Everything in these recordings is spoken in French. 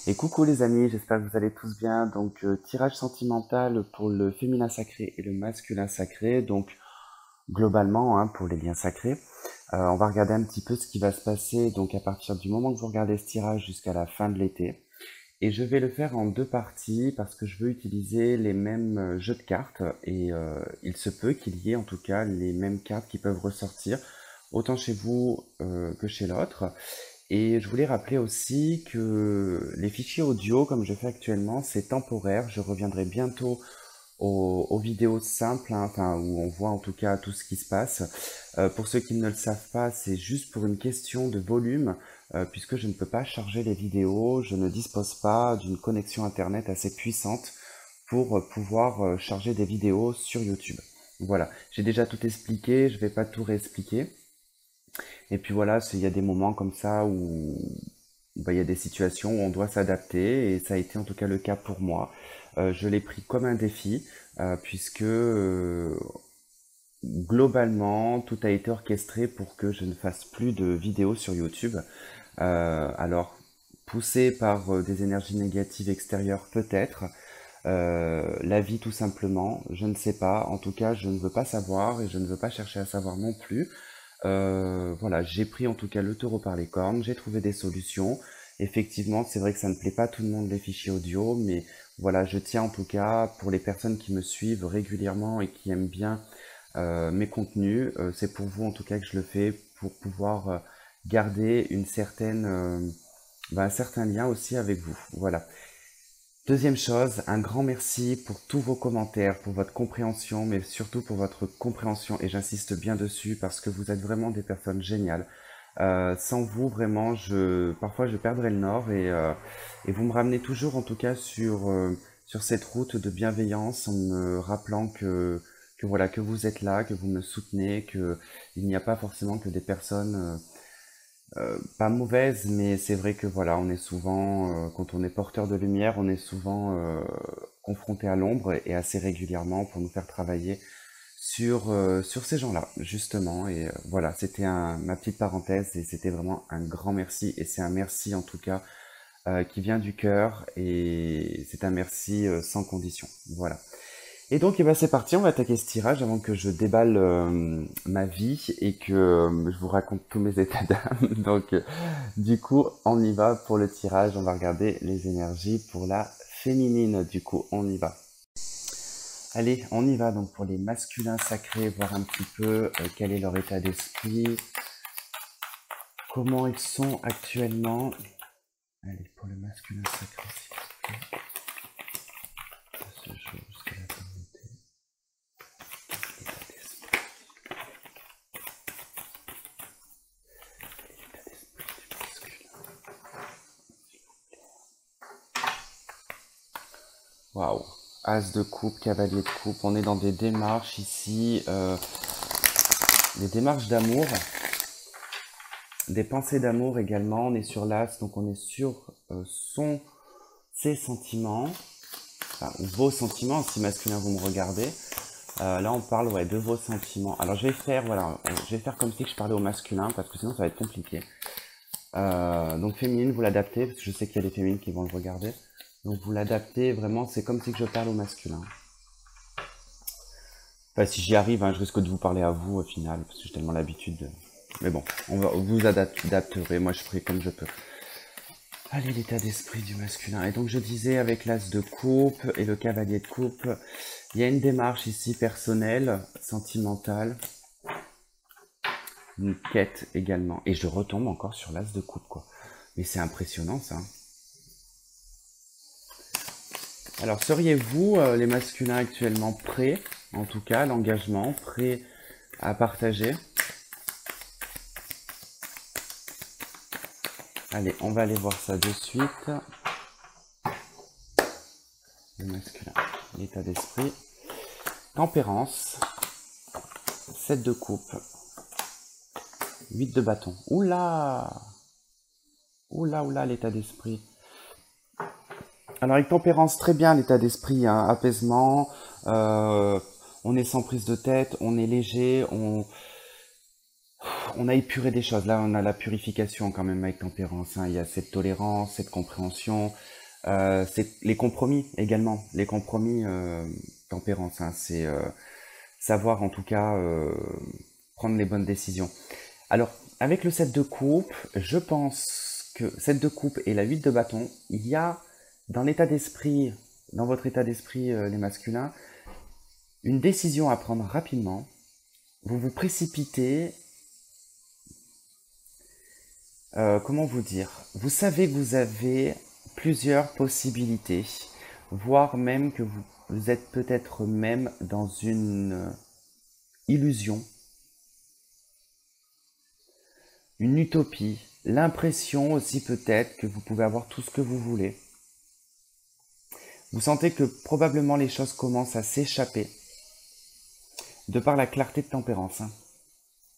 Et coucou les amis, j'espère que vous allez tous bien. Donc tirage sentimental pour le féminin sacré et le masculin sacré. Donc globalement pour les liens sacrés. On va regarder un petit peu ce qui va se passer donc à partir du moment que vous regardez ce tirage jusqu'à la fin de l'été. Et je vais le faire en deux parties parce que je veux utiliser les mêmes jeux de cartes et il se peut qu'il y ait en tout cas les mêmes cartes qui peuvent ressortir autant chez vous que chez l'autre. Et je voulais rappeler aussi que les fichiers audio, comme je fais actuellement, c'est temporaire. Je reviendrai bientôt aux vidéos simples, enfin où on voit en tout cas tout ce qui se passe. Pour ceux qui ne le savent pas, c'est juste pour une question de volume, puisque je ne peux pas charger les vidéos, je ne dispose pas d'une connexion internet assez puissante pour pouvoir charger des vidéos sur YouTube. Voilà, j'ai déjà tout expliqué, je ne vais pas tout réexpliquer. Et puis voilà, il y a des moments comme ça où il y a des situations où on doit s'adapter, et ça a été en tout cas le cas pour moi. Je l'ai pris comme un défi, puisque globalement, tout a été orchestré pour que je ne fasse plus de vidéos sur YouTube. Alors, poussé par des énergies négatives extérieures peut-être, la vie tout simplement, je ne sais pas. En tout cas, je ne veux pas savoir et je ne veux pas chercher à savoir non plus. Voilà, j'ai pris en tout cas le taureau par les cornes, j'ai trouvé des solutions. Effectivement, c'est vrai que ça ne plaît pas à tout le monde les fichiers audio, mais voilà, je tiens en tout cas pour les personnes qui me suivent régulièrement et qui aiment bien mes contenus, c'est pour vous en tout cas que je le fais pour pouvoir garder une certaine, un certain lien aussi avec vous. Voilà. Deuxième chose, un grand merci pour tous vos commentaires, pour votre compréhension, mais surtout pour votre compréhension, et j'insiste bien dessus parce que vous êtes vraiment des personnes géniales. Sans vous, vraiment, parfois je perdrais le nord, et vous me ramenez toujours en tout cas sur cette route de bienveillance en me rappelant que voilà, que vous êtes là, que vous me soutenez, que il n'y a pas forcément que des personnes pas mauvaise, mais c'est vrai que voilà, on est souvent, quand on est porteur de lumière, on est souvent confronté à l'ombre, et assez régulièrement pour nous faire travailler sur ces gens-là, justement. Et voilà, c'était ma petite parenthèse, et c'était vraiment un grand merci, et c'est un merci en tout cas qui vient du cœur, et c'est un merci sans condition. Voilà. Et donc, eh ben, c'est parti, on va attaquer ce tirage avant que je déballe ma vie et que je vous raconte tous mes états d'âme. Donc, du coup, on y va pour le tirage. On va regarder les énergies pour la féminine. Du coup, on y va. Allez, on y va donc pour les masculins sacrés, voir un petit peu quel est leur état d'esprit, comment ils sont actuellement. Allez, pour le masculin sacré, s'il vous plaît. Ça se joue jusqu'à la fin de l'été. L'état d'esprit. L'état d'esprit du masculin. Waouh. As de coupe, cavalier de coupe. On est dans des démarches ici, des démarches d'amour, des pensées d'amour également. On est sur l'as, donc on est sur ses sentiments, enfin, vos sentiments, si masculin vous me regardez. Là on parle de vos sentiments. Alors je vais faire comme si je parlais au masculin, parce que sinon ça va être compliqué. Donc féminine, vous l'adaptez, parce que je sais qu'il y a des féminines qui vont le regarder. Donc vous l'adaptez vraiment, c'est comme si je parle au masculin. Enfin, si j'y arrive, je risque de vous parler à vous au final, parce que j'ai tellement l'habitude de... Mais bon, vous adapterez, moi je ferai comme je peux. Allez, l'état d'esprit du masculin. Et donc je disais, avec l'as de coupe et le cavalier de coupe, il y a une démarche ici personnelle, sentimentale, une quête également. Et je retombe encore sur l'as de coupe, quoi. Mais c'est impressionnant, ça. Alors, seriez-vous, les masculins actuellement, prêts, en tout cas, l'engagement, prêts à partager? Allez, on va aller voir ça de suite. Le masculin, l'état d'esprit. Tempérance, 7 de coupe, 8 de bâton. Oula! Oula, oula, l'état d'esprit. Alors, avec tempérance, très bien l'état d'esprit, apaisement, on est sans prise de tête, on est léger, on a épuré des choses. Là, on a la purification quand même avec tempérance, hein. Il y a cette tolérance, cette compréhension, c'est les compromis également. Les compromis, tempérance, hein, c'est savoir en tout cas prendre les bonnes décisions. Alors, avec le 7 de coupe, je pense que 7 de coupe et la 8 de bâton, il y a dans l'état d'esprit, dans votre état d'esprit, les masculins, une décision à prendre rapidement. Vous vous précipitez. Comment vous dire? Vous savez que vous avez plusieurs possibilités, voire même que vous êtes peut-être même dans une illusion, une utopie, l'impression aussi peut-être que vous pouvez avoir tout ce que vous voulez. Vous sentez que probablement les choses commencent à s'échapper de par la clarté de tempérance, hein.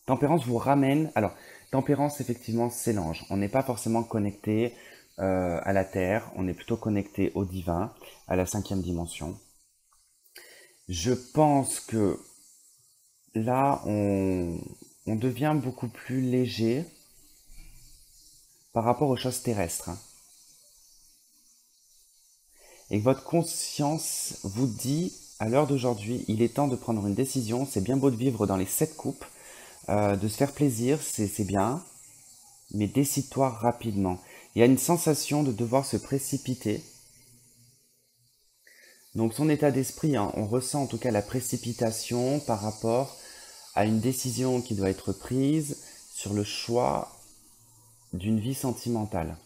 Tempérance vous ramène. Alors, tempérance, effectivement, c'est l'ange. On n'est pas forcément connecté à la terre, on est plutôt connecté au divin, à la 5e dimension. Je pense que là, on devient beaucoup plus léger par rapport aux choses terrestres, hein. Et que votre conscience vous dit, à l'heure d'aujourd'hui, il est temps de prendre une décision. C'est bien beau de vivre dans les 7 coupes, de se faire plaisir, c'est bien, mais décide-toi rapidement. Il y a une sensation de devoir se précipiter. Donc son état d'esprit, hein, on ressent en tout cas la précipitation par rapport à une décision qui doit être prise sur le choix d'une vie sentimentale.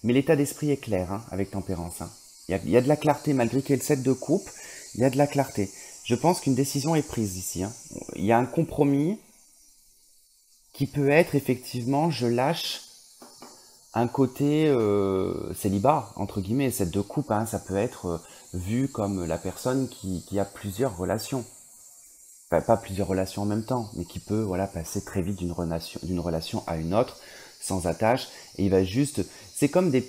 Mais l'état d'esprit est clair, hein, avec tempérance, hein. Il y a de la clarté, malgré qu'il y ait le 7 de coupe, il y a de la clarté. Je pense qu'une décision est prise ici, hein. Il y a un compromis qui peut être effectivement, je lâche un côté célibat, entre guillemets. 7 de coupe, hein, ça peut être vu comme la personne qui a plusieurs relations. Enfin, pas plusieurs relations en même temps, mais qui peut voilà, passer très vite d'une relation à une autre, sans attache. Et il va juste... C'est comme des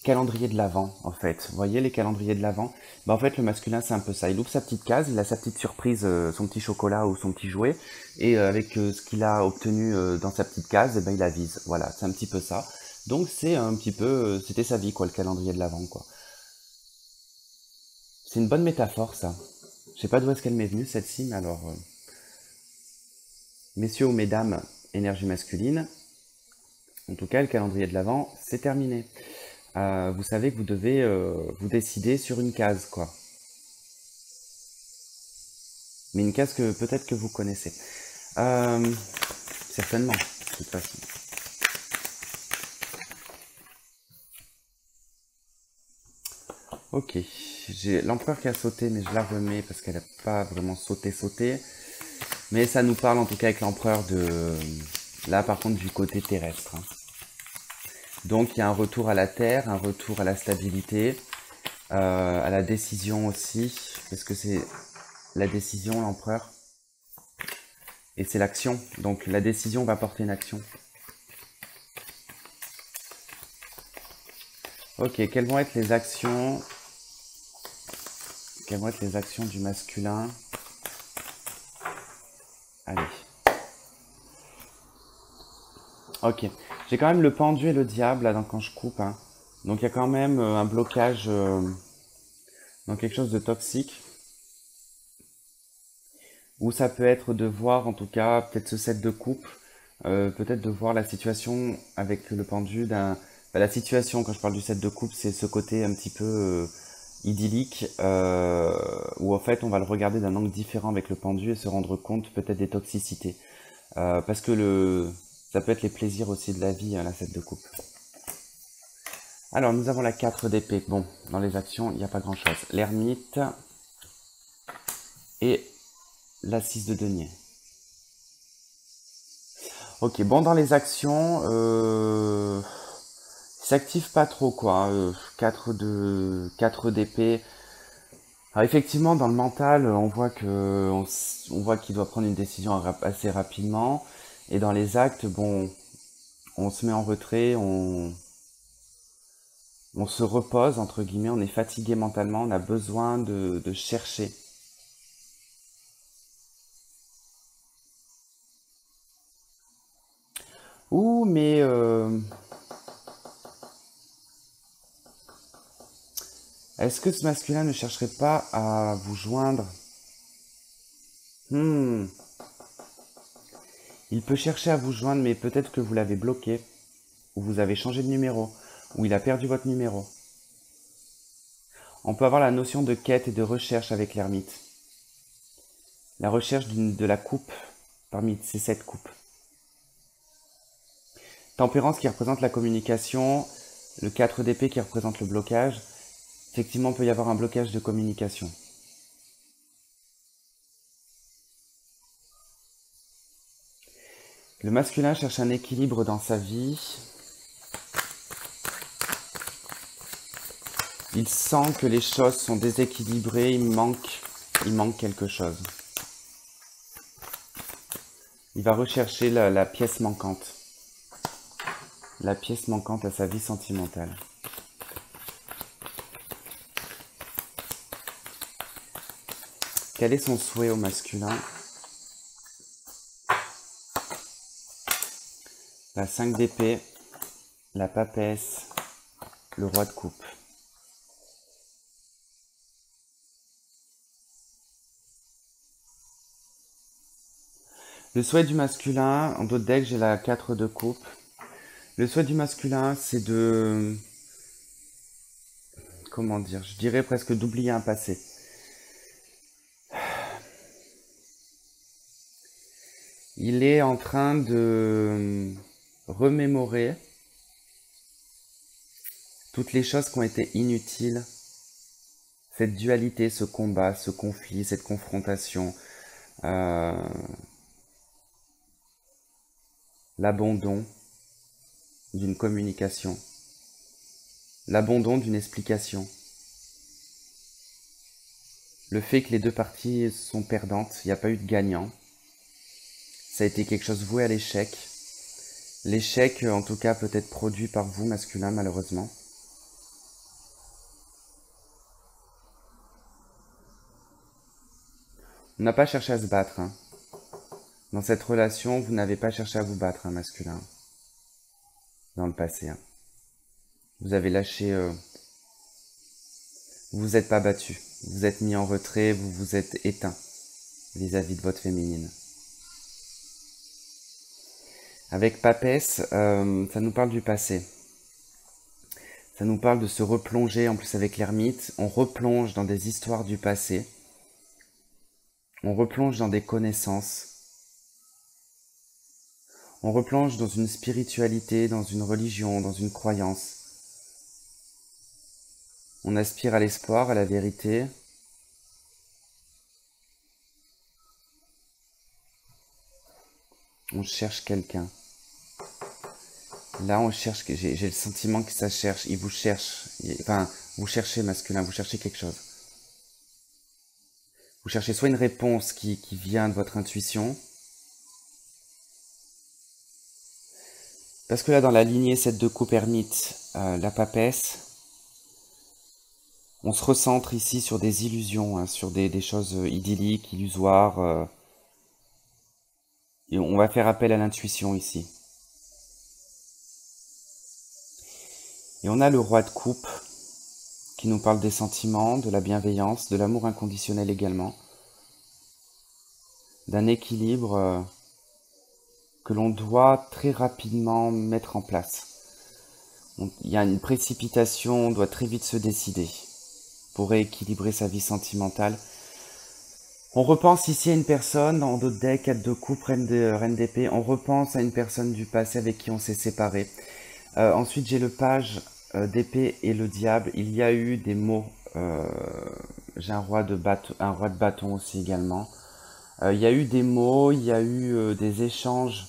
calendriers de l'Avent, en fait. Vous voyez les calendriers de l'Avent? Ben, en fait, le masculin, c'est un peu ça. Il ouvre sa petite case, il a sa petite surprise, son petit chocolat ou son petit jouet, et avec ce qu'il a obtenu dans sa petite case, eh ben, il avise. Voilà, c'est un petit peu ça. Donc c'est un petit peu... c'était sa vie, quoi, le calendrier de l'Avent, quoi. C'est une bonne métaphore, ça. Je sais pas d'où est-ce qu'elle m'est venue, celle-ci, mais alors... messieurs ou mesdames, énergie masculine, en tout cas, le calendrier de l'Avent, c'est terminé. Vous savez que vous devez vous décider sur une case, quoi. Mais une case que peut-être que vous connaissez. Certainement, de toute façon. Ok, j'ai l'empereur qui a sauté, mais je la remets parce qu'elle n'a pas vraiment sauté. Mais ça nous parle en tout cas avec l'empereur de... Là, par contre, du côté terrestre, hein. Donc, il y a un retour à la terre, un retour à la stabilité, à la décision aussi, parce que c'est la décision, l'empereur, et c'est l'action. Donc, la décision va porter une action. Ok, quelles vont être les actions? Quelles vont être les actions du masculin? Allez. Ok. J'ai quand même le pendu et le diable là quand je coupe, hein. Donc il y a quand même un blocage dans quelque chose de toxique. Ou ça peut être de voir en tout cas peut-être ce set de coupe, peut-être de voir la situation avec le pendu d'un... la situation quand je parle du set de coupe, c'est ce côté un petit peu idyllique où en fait on va le regarder d'un angle différent avec le pendu et se rendre compte peut-être des toxicités. Parce que ça peut être les plaisirs aussi de la vie, hein, la 7 de coupe. Alors, nous avons la 4 d'épée. Bon, dans les actions, il n'y a pas grand-chose. L'ermite et la 6 de denier. Ok, bon, dans les actions, il s'active pas trop, quoi. 4 d'épée. Alors, effectivement, dans le mental, on voit qu'il doit prendre une décision assez rapidement. Et dans les actes, bon, on se met en retrait, on se repose, entre guillemets, on est fatigué mentalement, on a besoin de chercher. vous, mais est-ce que ce masculin ne chercherait pas à vous joindre? Il peut chercher à vous joindre, mais peut-être que vous l'avez bloqué, ou vous avez changé de numéro, ou il a perdu votre numéro. On peut avoir la notion de quête et de recherche avec l'ermite. La recherche de la coupe parmi ces 7 coupes. Tempérance qui représente la communication, le 4 d'épée qui représente le blocage. Effectivement, il peut y avoir un blocage de communication. Le masculin cherche un équilibre dans sa vie. Il sent que les choses sont déséquilibrées, il manque quelque chose. Il va rechercher la pièce manquante. La pièce manquante à sa vie sentimentale. Quel est son souhait au masculin? La 5 d'épée, la papesse, le roi de coupe. Le souhait du masculin, en d'autres decks, j'ai la 4 de coupe. Le souhait du masculin, c'est de... Comment dire? Je dirais presque d'oublier un passé. Il est en train de remémorer toutes les choses qui ont été inutiles. Cette dualité, ce combat, ce conflit, cette confrontation. L'abandon d'une communication, l'abandon d'une explication, le fait que les deux parties sont perdantes, il n'y a pas eu de gagnant, ça a été quelque chose voué à l'échec. L'échec, en tout cas, peut être produit par vous, masculin, malheureusement. On n'a pas cherché à se battre, hein. Dans cette relation, vous n'avez pas cherché à vous battre, masculin. Dans le passé. Vous avez lâché... vous vous êtes pas battu. Vous vous êtes mis en retrait, vous vous êtes éteint vis-à-vis de votre féminine. Avec papesse, ça nous parle du passé. Ça nous parle de se replonger, en plus avec l'ermite, on replonge dans des histoires du passé. On replonge dans des connaissances. On replonge dans une spiritualité, dans une religion, dans une croyance. On aspire à l'espoir, à la vérité. On cherche quelqu'un. Là, on cherche, j'ai le sentiment que ça cherche, il vous cherche. Enfin, vous cherchez masculin, vous cherchez quelque chose. Vous cherchez soit une réponse qui vient de votre intuition. Parce que là, dans la lignée 7 de coupe ermite, la papesse, on se recentre ici sur des illusions, sur des choses idylliques, illusoires. Et on va faire appel à l'intuition ici. Et on a le roi de coupe qui nous parle des sentiments, de la bienveillance, de l'amour inconditionnel également. D'un équilibre que l'on doit très rapidement mettre en place. Il y a une précipitation, on doit très vite se décider pour rééquilibrer sa vie sentimentale. On repense ici à une personne, dans d'autres decks, 4 de coupe, reine d'épée, on repense à une personne du passé avec qui on s'est séparé. Ensuite, j'ai le page d'épée et le diable. Il y a eu des mots. J'ai un roi de bâton aussi également. Il y a eu des mots, il y a eu des échanges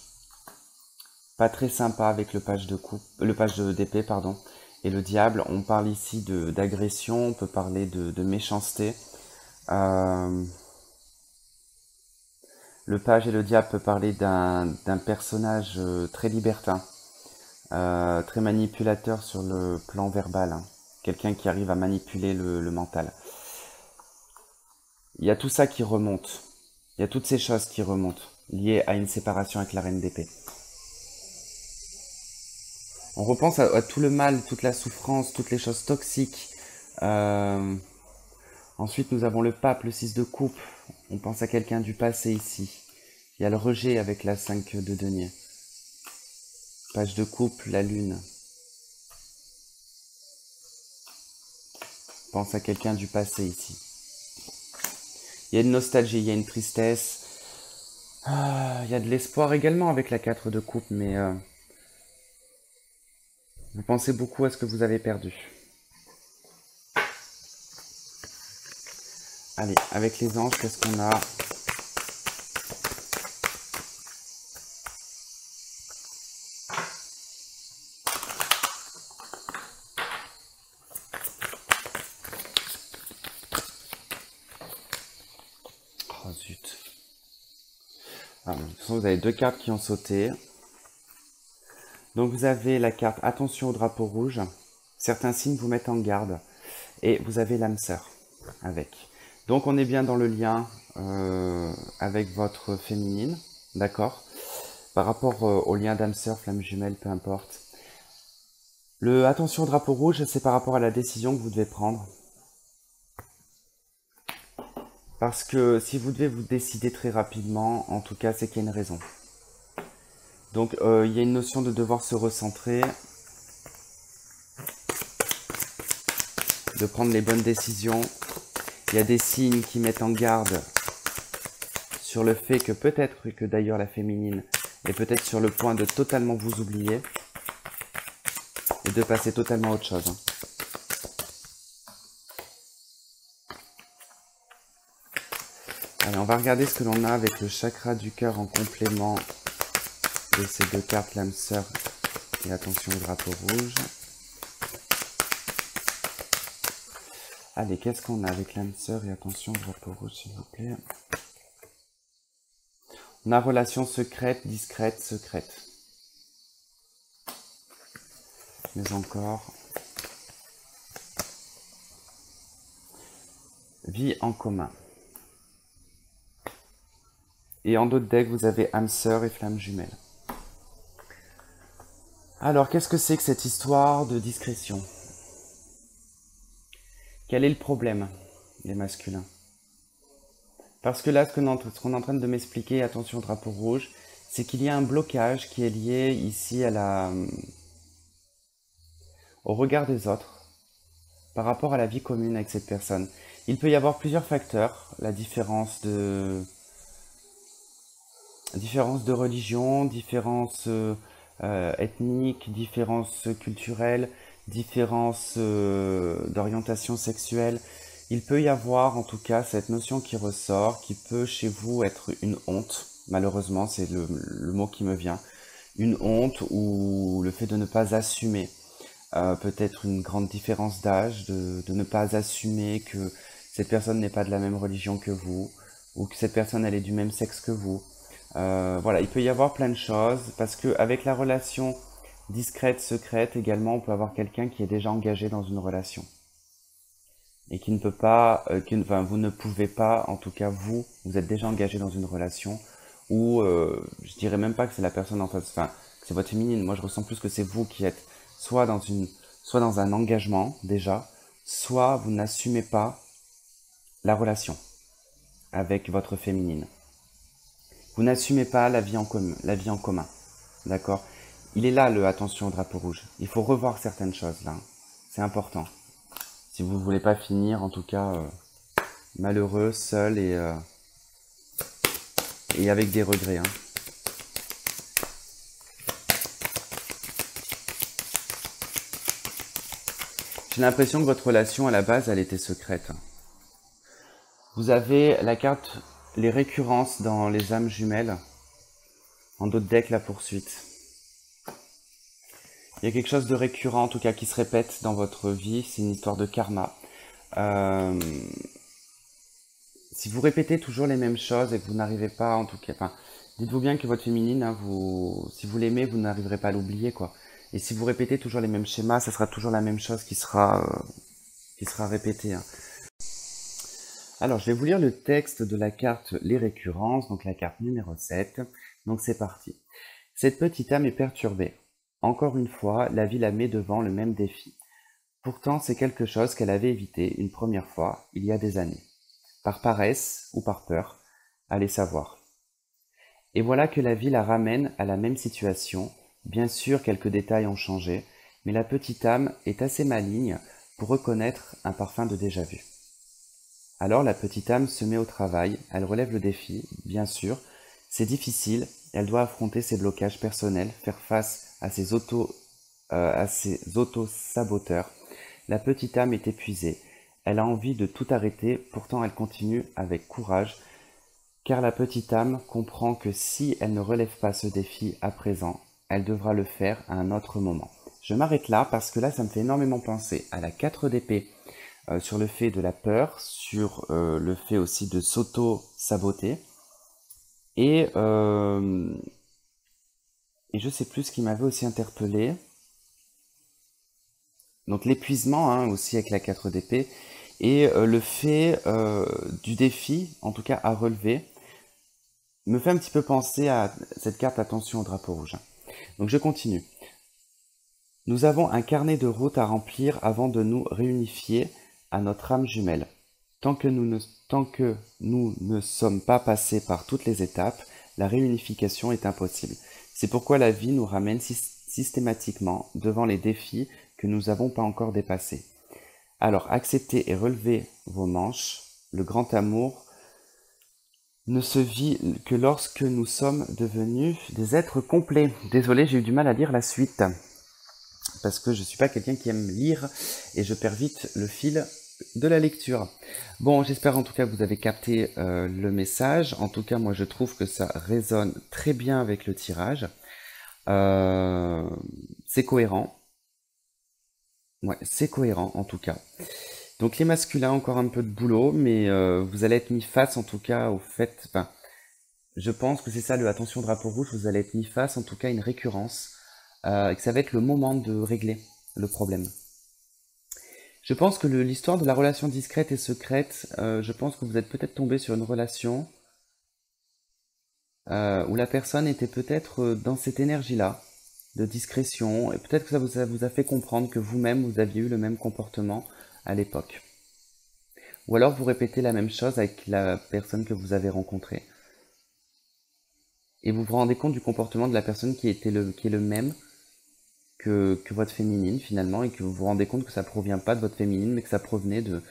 pas très sympas avec le page d'épée, pardon, et le diable. On parle ici d'agression, on peut parler de méchanceté. Le page et le diable peut parler d'un personnage très libertin, très manipulateur sur le plan verbal, quelqu'un qui arrive à manipuler le mental. Il y a tout ça qui remonte, il y a toutes ces choses qui remontent, liées à une séparation avec la reine d'épée. On repense à tout le mal, toute la souffrance, toutes les choses toxiques. Euh, Ensuite, nous avons le pape, le 6 de coupe. On pense à quelqu'un du passé ici. Il y a le rejet avec la 5 de denier. Page de coupe, la lune. On pense à quelqu'un du passé ici. Il y a une nostalgie, il y a une tristesse. Il y a de l'espoir également avec la 4 de coupe, mais vous pensez beaucoup à ce que vous avez perdu. Allez, avec les anges, qu'est-ce qu'on a? Oh zut. De toute façon, vous avez deux cartes qui ont sauté. Donc vous avez la carte attention au drapeau rouge. Certains signes vous mettent en garde. Et vous avez l'âme sœur avec. Donc on est bien dans le lien avec votre féminine. D'accord? Par rapport au lien d'âme sœur, flamme jumelle, peu importe. Le attention au drapeau rouge, c'est par rapport à la décision que vous devez prendre. Parce que si vous devez vous décider très rapidement, en tout cas, c'est qu'il y a une raison. Donc, il y a une notion de devoir se recentrer, de prendre les bonnes décisions. Il y a des signes qui mettent en garde sur le fait que peut-être que d'ailleurs la féminine est peut-être sur le point de totalement vous oublier et de passer totalement à autre chose. Allez, on va regarder ce que l'on a avec le chakra du cœur en complément de ces deux cartes, l'âme sœur et attention au drapeau rouge. Allez, qu'est-ce qu'on a avec l'âme sœur et attention au drapeau rouge, s'il vous plaît? On a relation secrète, discrète, secrète. Mais encore. Vie en commun. Et en d'autres decks, vous avez âme sœur et flamme jumelle. Alors, qu'est-ce que c'est que cette histoire de discrétion? Quel est le problème des masculins? Parce que là, ce qu'on est en train de m'expliquer, attention drapeau rouge, c'est qu'il y a un blocage qui est lié ici à au regard des autres par rapport à la vie commune avec cette personne. Il peut y avoir plusieurs facteurs, la différence de religion, différence ethnique, différence culturelle, différence d'orientation sexuelle. Il peut y avoir en tout cas cette notion qui ressort, qui peut chez vous être une honte, malheureusement c'est le mot qui me vient, une honte ou le fait de ne pas assumer, peut-être une grande différence d'âge, de ne pas assumer que cette personne n'est pas de la même religion que vous, ou que cette personne elle est du même sexe que vous. Voilà, il peut y avoir plein de choses, parce que avec la relation discrète, secrète, également, on peut avoir quelqu'un qui est déjà engagé dans une relation. Et qui ne peut pas, enfin, vous ne pouvez pas, en tout cas vous êtes déjà engagé dans une relation, où je dirais même pas que c'est la personne en face, enfin, que c'est votre féminine, moi je ressens plus que c'est vous qui êtes soit dans un engagement, déjà, soit vous n'assumez pas la relation avec votre féminine. Vous n'assumez pas la vie en commun, d'accord? Il est là le attention au drapeau rouge. Il faut revoir certaines choses là. C'est important. Si vous ne voulez pas finir, en tout cas, malheureux, seul et avec des regrets. Hein. J'ai l'impression que votre relation à la base, elle était secrète. Vous avez la carte, les récurrences dans les âmes jumelles. En d'autres decks, la poursuite. Il y a quelque chose de récurrent, en tout cas, qui se répète dans votre vie. C'est une histoire de karma. Si vous répétez toujours les mêmes choses et que vous n'arrivez pas, en tout cas, enfin, dites-vous bien que votre féminine, hein, si vous l'aimez, vous n'arriverez pas à l'oublier, quoi. Et si vous répétez toujours les mêmes schémas, ça sera toujours la même chose qui sera répétée. Hein. Alors, je vais vous lire le texte de la carte Les récurrences, donc la carte numéro 7. Donc c'est parti. Cette petite âme est perturbée. Encore une fois, la vie la met devant le même défi. Pourtant, c'est quelque chose qu'elle avait évité une première fois, il y a des années. Par paresse ou par peur, allez savoir. Et voilà que la vie la ramène à la même situation. Bien sûr, quelques détails ont changé, mais la petite âme est assez maligne pour reconnaître un parfum de déjà-vu. Alors la petite âme se met au travail, elle relève le défi, bien sûr, c'est difficile, elle doit affronter ses blocages personnels, faire face à ses auto-saboteurs. La petite âme est épuisée, elle a envie de tout arrêter, pourtant elle continue avec courage, car la petite âme comprend que si elle ne relève pas ce défi à présent, elle devra le faire à un autre moment. Je m'arrête là parce que là, ça me fait énormément penser à la 4 d'épée, sur le fait de la peur, sur le fait aussi de s'auto-saboter. Et, euh, et je sais plus ce qui m'avait aussi interpellé. Donc l'épuisement hein, aussi avec la 4 d'épée. Et le fait du défi, en tout cas à relever, me fait un petit peu penser à cette carte attention au drapeau rouge. Donc je continue. Nous avons un carnet de route à remplir avant de nous réunifier à notre âme jumelle. Tant que nous ne sommes pas passés par toutes les étapes, la réunification est impossible. C'est pourquoi la vie nous ramène systématiquement devant les défis que nous n'avons pas encore dépassés. Alors acceptez et relevez vos manches. Le grand amour ne se vit que lorsque nous sommes devenus des êtres complets. Désolé, j'ai eu du mal à lire la suite, parce que je ne suis pas quelqu'un qui aime lire, et je perds vite le fil de la lecture. Bon, j'espère en tout cas que vous avez capté le message. En tout cas, moi je trouve que ça résonne très bien avec le tirage. C'est cohérent. Ouais, c'est cohérent en tout cas. Donc les masculins, encore un peu de boulot, mais vous allez être mis face en tout cas au fait, enfin, je pense que c'est ça le attention drapeau rouge, vous allez être mis face en tout cas à une récurrence, et que ça va être le moment de régler le problème. Je pense que l'histoire de la relation discrète et secrète, je pense que vous êtes peut-être tombé sur une relation où la personne était peut-être dans cette énergie-là, de discrétion, et peut-être que ça vous a fait comprendre que vous-même, vous aviez eu le même comportement à l'époque. Ou alors vous répétez la même chose avec la personne que vous avez rencontrée. Et vous vous rendez compte du comportement de la personne qui est le même que votre féminine finalement, et que vous vous rendez compte que ça provient pas de votre féminine, mais que ça provenait de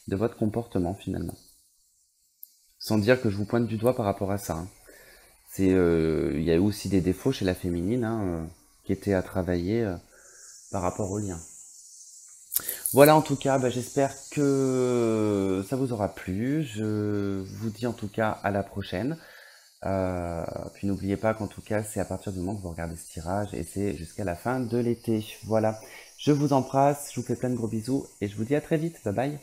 votre comportement finalement. Sans dire que je vous pointe du doigt par rapport à ça. Hein. Il y a eu aussi des défauts chez la féminine qui étaient à travailler par rapport au lien. Voilà en tout cas, j'espère que ça vous aura plu. Je vous dis en tout cas à la prochaine. Puis n'oubliez pas qu'en tout cas c'est à partir du moment que vous regardez ce tirage et c'est jusqu'à la fin de l'été. Voilà, je vous embrasse, je vous fais plein de gros bisous et je vous dis à très vite. Bye bye.